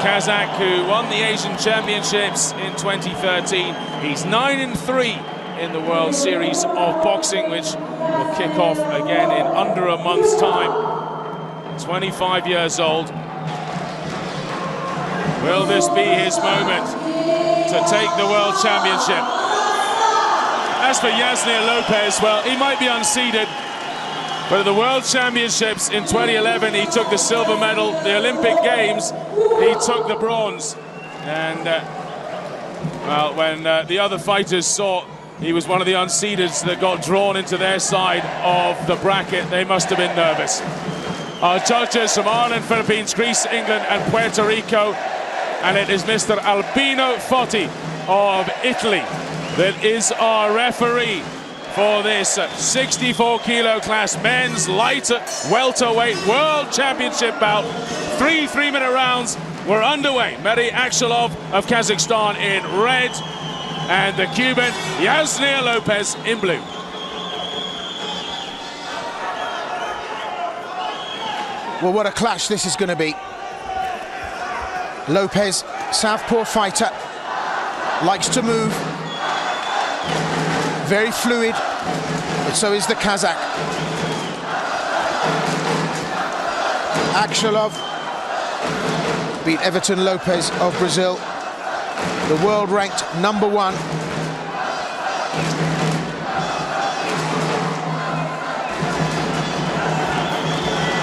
Kazakh who won the Asian Championships in 2013. He's 9-3 in the World Series of Boxing, which will kick off again in under a month's time. 25 years old. Will this be his moment to take the World Championship? As for Yasner Lopez, well, he might be unseeded, but at the World Championships in 2011, he took the silver medal. The Olympic Games, he took the bronze. And, well, when the other fighters saw he was one of the unseededs that got drawn into their side of the bracket, they must have been nervous. Our judges from Ireland, Philippines, Greece, England, and Puerto Rico. And it is Mr. Albino Fotti of Italy that is our referee for this 64-kilo class men's light welterweight World Championship bout. 3 3-minute rounds were underway. MEREY ASHALOV of Kazakhstan in red, and the Cuban Yasner Lopez in blue. Well, what a clash this is going to be. Lopez, southpaw fighter, likes to move. Very fluid, but so is the Kazakh. ASHALOV beat Everton Lopez of Brazil, the world ranked #1.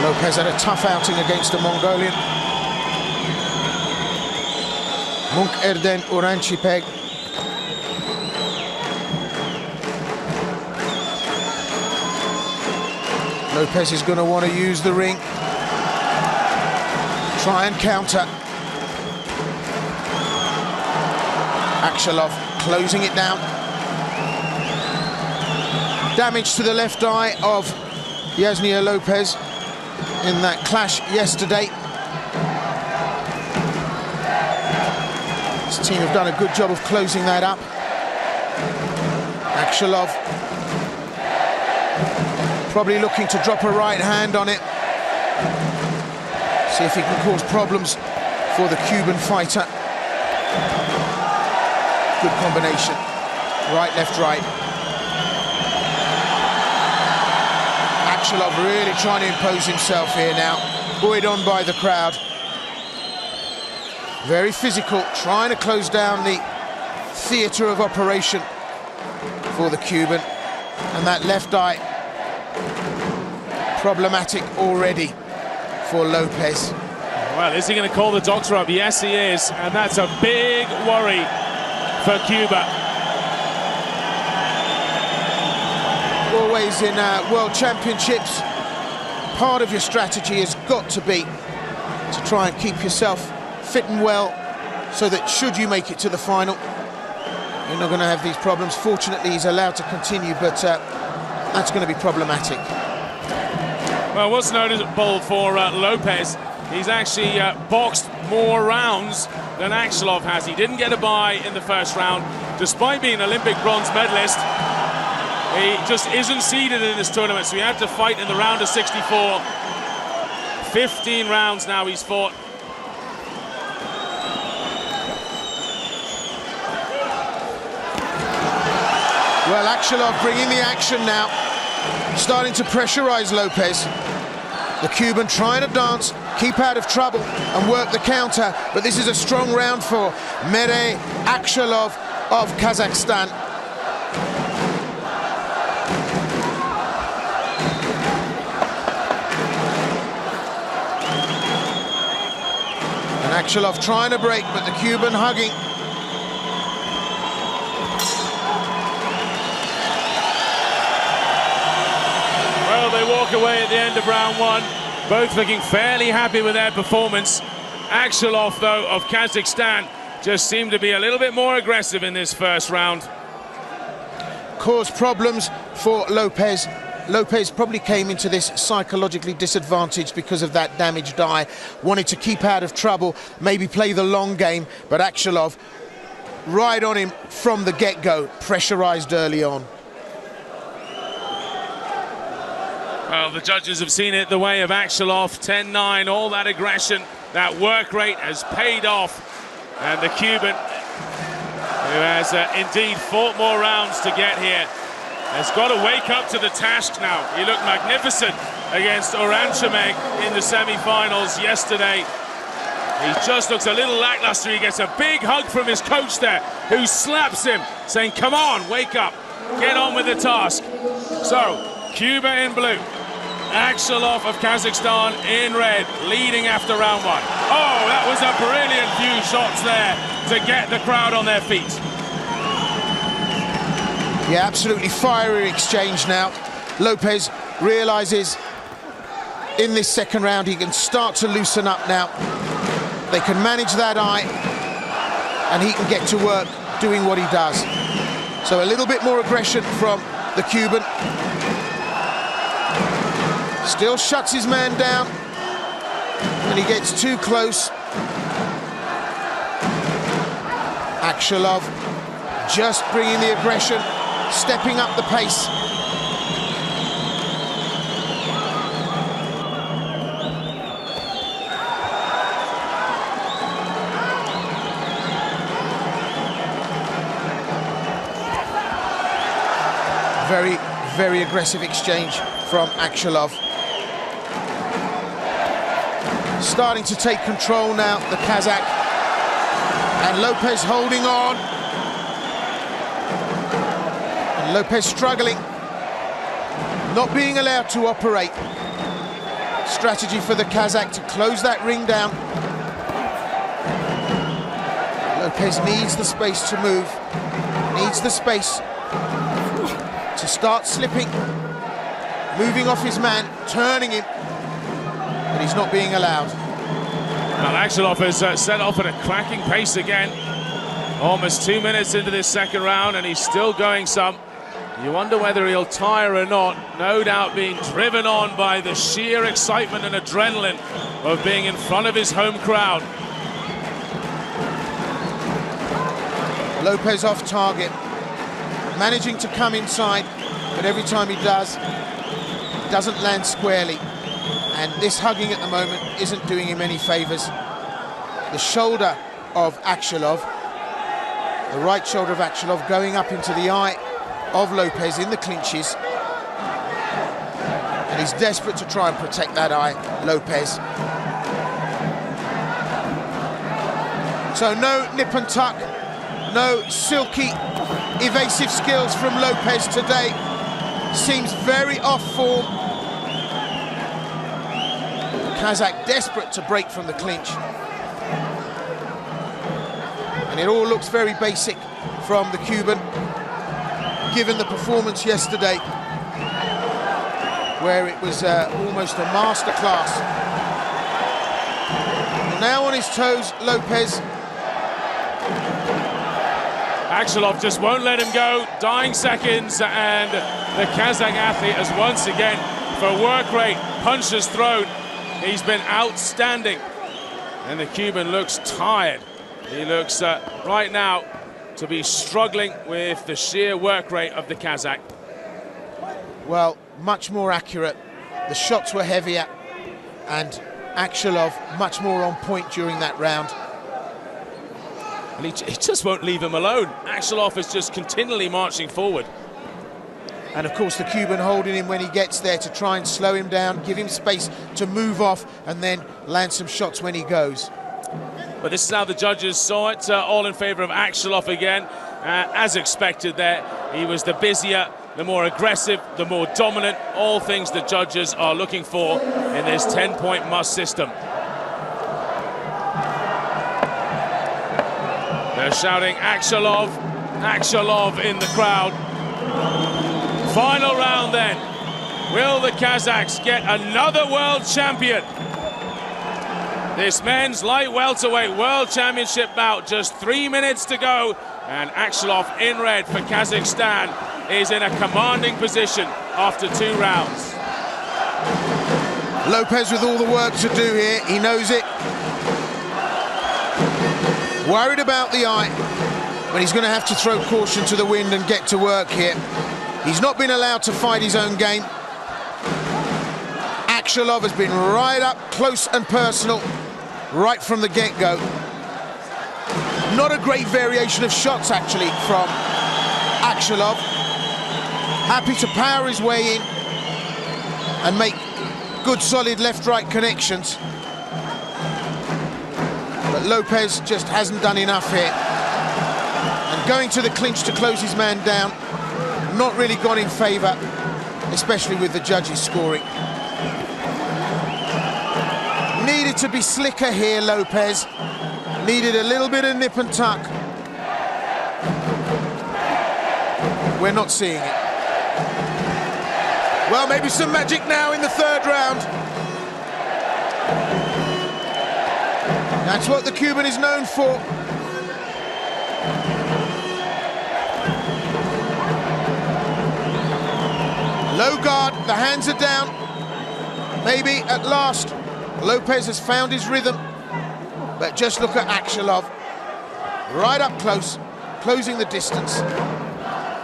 Lopez had a tough outing against the Mongolian. Munk Erden Uranchipeg. Lopez is going to want to use the ring. Try and counter. ASHALOV closing it down. Damage to the left eye of Yasner Lopez in that clash yesterday. His team have done a good job of closing that up. ASHALOV probably looking to drop a right hand on it. See if he can cause problems for the Cuban fighter. Good combination. Right, left, right. ASHALOV really trying to impose himself here now. Buoyed on by the crowd. Very physical, trying to close down the theatre of operation for the Cuban. And that left eye, problematic already for Lopez. Well, is he going to call the doctor up? Yes, he is. And that's a big worry for Cuba. Always in World Championships, part of your strategy has got to be to try and keep yourself fit and well, so that should you make it to the final, you're not going to have these problems. Fortunately, he's allowed to continue, but that's going to be problematic. Well, what's notable for Lopez, he's actually boxed more rounds than ASHALOV has. He didn't get a bye in the first round, despite being an Olympic bronze medalist. He just isn't seeded in this tournament, so he had to fight in the round of 64. 15 rounds now he's fought. Well, ASHALOV bringing the action now, starting to pressurize Lopez. The Cuban trying to dance, keep out of trouble and work the counter, but this is a strong round for MEREY ASHALOV of Kazakhstan. And ASHALOV trying to break, but the Cuban hugging. They walk away at the end of round 1, both looking fairly happy with their performance. ASHALOV, though, of Kazakhstan, just seemed to be a little bit more aggressive in this first round. Caused problems for Lopez. Lopez probably came into this psychologically disadvantaged because of that damaged eye. Wanted to keep out of trouble, maybe play the long game, but ASHALOV right on him from the get-go, pressurized early on. Well, the judges have seen it the way of ASHALOV, 10-9, all that aggression That work rate has paid off, and the Cuban, who has indeed fought more rounds to get here, has got to wake up to the task now. He looked magnificent against Oranjemeg in the semi-finals yesterday. He just looks a little lackluster. He gets a big hug from his coach there, who slaps him, saying, come on, wake up, get on with the task. So, Cuba in blue, Akselov of Kazakhstan in red, leading after round one. Oh, that was a brilliant few shots there to get the crowd on their feet. Yeah, absolutely fiery exchange now. Lopez realizes in this second round he can start to loosen up now. They can manage that eye, and he can get to work doing what he does. So a little bit more aggression from the Cuban. Still shuts his man down, and he gets too close. Akselov just bringing the aggression, stepping up the pace. Very, very aggressive exchange from Akselov. Starting to take control now, the Kazakh. And Lopez holding on. And Lopez struggling, not being allowed to operate. Strategy for the Kazakh to close that ring down. Lopez needs the space to move, needs the space to start slipping, moving off his man, turning him, but he's not being allowed. Well, Akselov has set off at a cracking pace again. Almost 2 minutes into this second round, and he's still going some. You wonder whether he'll tire or not. No doubt being driven on by the sheer excitement and adrenaline of being in front of his home crowd. Lopez off target, managing to come inside, but every time he does, it doesn't land squarely. And this hugging at the moment isn't doing him any favors. The shoulder of Akselov, the right shoulder of Akselov, going up into the eye of Lopez in the clinches. And he's desperate to try and protect that eye, Lopez. So no nip and tuck, no silky, evasive skills from Lopez today. Seems very off form. Kazakh desperate to break from the clinch. And it all looks very basic from the Cuban, given the performance yesterday, where it was almost a masterclass. Now on his toes, Lopez. Akselov just won't let him go. Dying seconds, and the Kazakh athlete has once again, for work rate, punches thrown. He's been outstanding. And the Cuban looks tired. He looks right now to be struggling with the sheer work rate of the Kazakh. Well, much more accurate. The shots were heavier, and Akselov much more on point during that round. And he just won't leave him alone. Akselov is just continually marching forward. And of course the Cuban holding him when he gets there to try and slow him down, give him space to move off, and then land some shots when he goes. But this is how the judges saw it, all in favor of Akselov again. As expected there, he was the busier, the more aggressive, the more dominant, all things the judges are looking for in this 10-point must system. They're shouting Akselov, Akselov in the crowd. Final round then. Will the Kazakhs get another world champion? This men's light welterweight world championship bout, just 3 minutes to go, and Akselov in red for Kazakhstan is in a commanding position after 2 rounds. Lopez with all the work to do here, he knows it. Worried about the eye, but he's going to have to throw caution to the wind and get to work here. He's not been allowed to fight his own game. Akselov has been right up close and personal right from the get-go. Not a great variation of shots, actually, from Akshalov. Happy to power his way in and make good, solid left-right connections. But Lopez just hasn't done enough here. And going to the clinch to close his man down, not really gone in favour, especially with the judges scoring. Needed to be slicker here, Lopez. Needed a little bit of nip and tuck. We're not seeing it. Well, maybe some magic now in the third round. That's what the Cuban is known for. Low guard, the hands are down. Maybe at last Lopez has found his rhythm. But just look at Akshalov, right up close, closing the distance,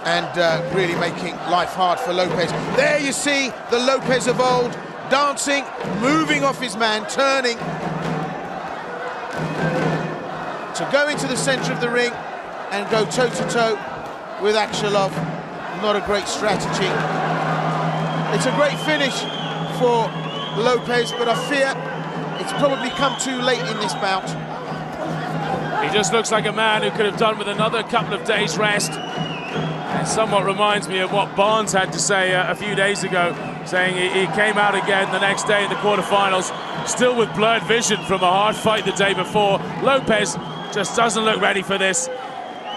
and really making life hard for Lopez. There you see the Lopez of old, dancing, moving off his man, turning. To go into the centre of the ring and go toe-to-toe with Akshalov, not a great strategy. It's a great finish for Lopez, but I fear it's probably come too late in this bout. He just looks like a man who could have done with another couple of days rest. It somewhat reminds me of what Barnes had to say a few days ago, saying he came out again the next day in the quarterfinals, still with blurred vision from a hard fight the day before. Lopez just doesn't look ready for this.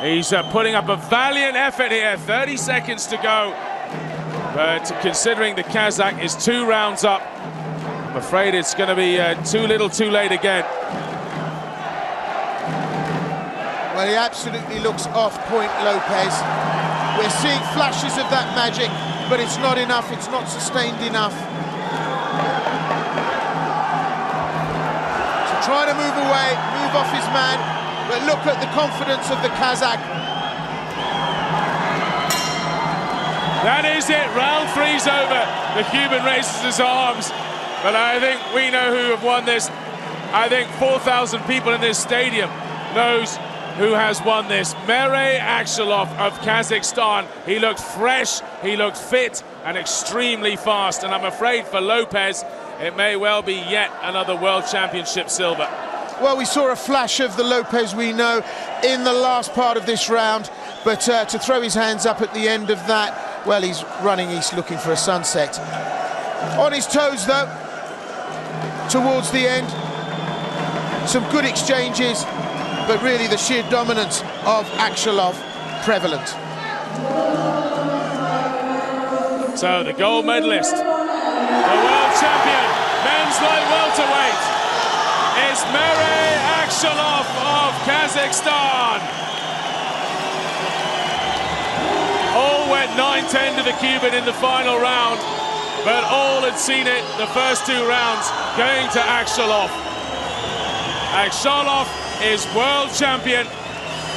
He's putting up a valiant effort here, 30 seconds to go. But considering the Kazakh is 2 rounds up, I'm afraid it's going to be too little too late again. Well, he absolutely looks off point, Lopez. We're seeing flashes of that magic, but it's not enough, it's not sustained enough. So trying to move away, move off his man, but look at the confidence of the Kazakh. That is it, round 3's over. The Cuban raises his arms, but I think we know who have won this. I think 4,000 people in this stadium knows who has won this. Merey Akshalov of Kazakhstan. He looked fresh, he looked fit, and extremely fast. And I'm afraid for Lopez, it may well be yet another World Championship silver. Well, we saw a flash of the Lopez we know in the last part of this round, but to throw his hands up at the end of that, well, he's running east looking for a sunset. On his toes, though, towards the end. Some good exchanges, but really the sheer dominance of Akshalov prevalent. So the gold medalist, the world champion, men's light welterweight, is Merey Akshalov of Kazakhstan. All went 9-10 to the Cuban in the final round, but all had seen it the first 2 rounds going to Akshalov. Akshalov is world champion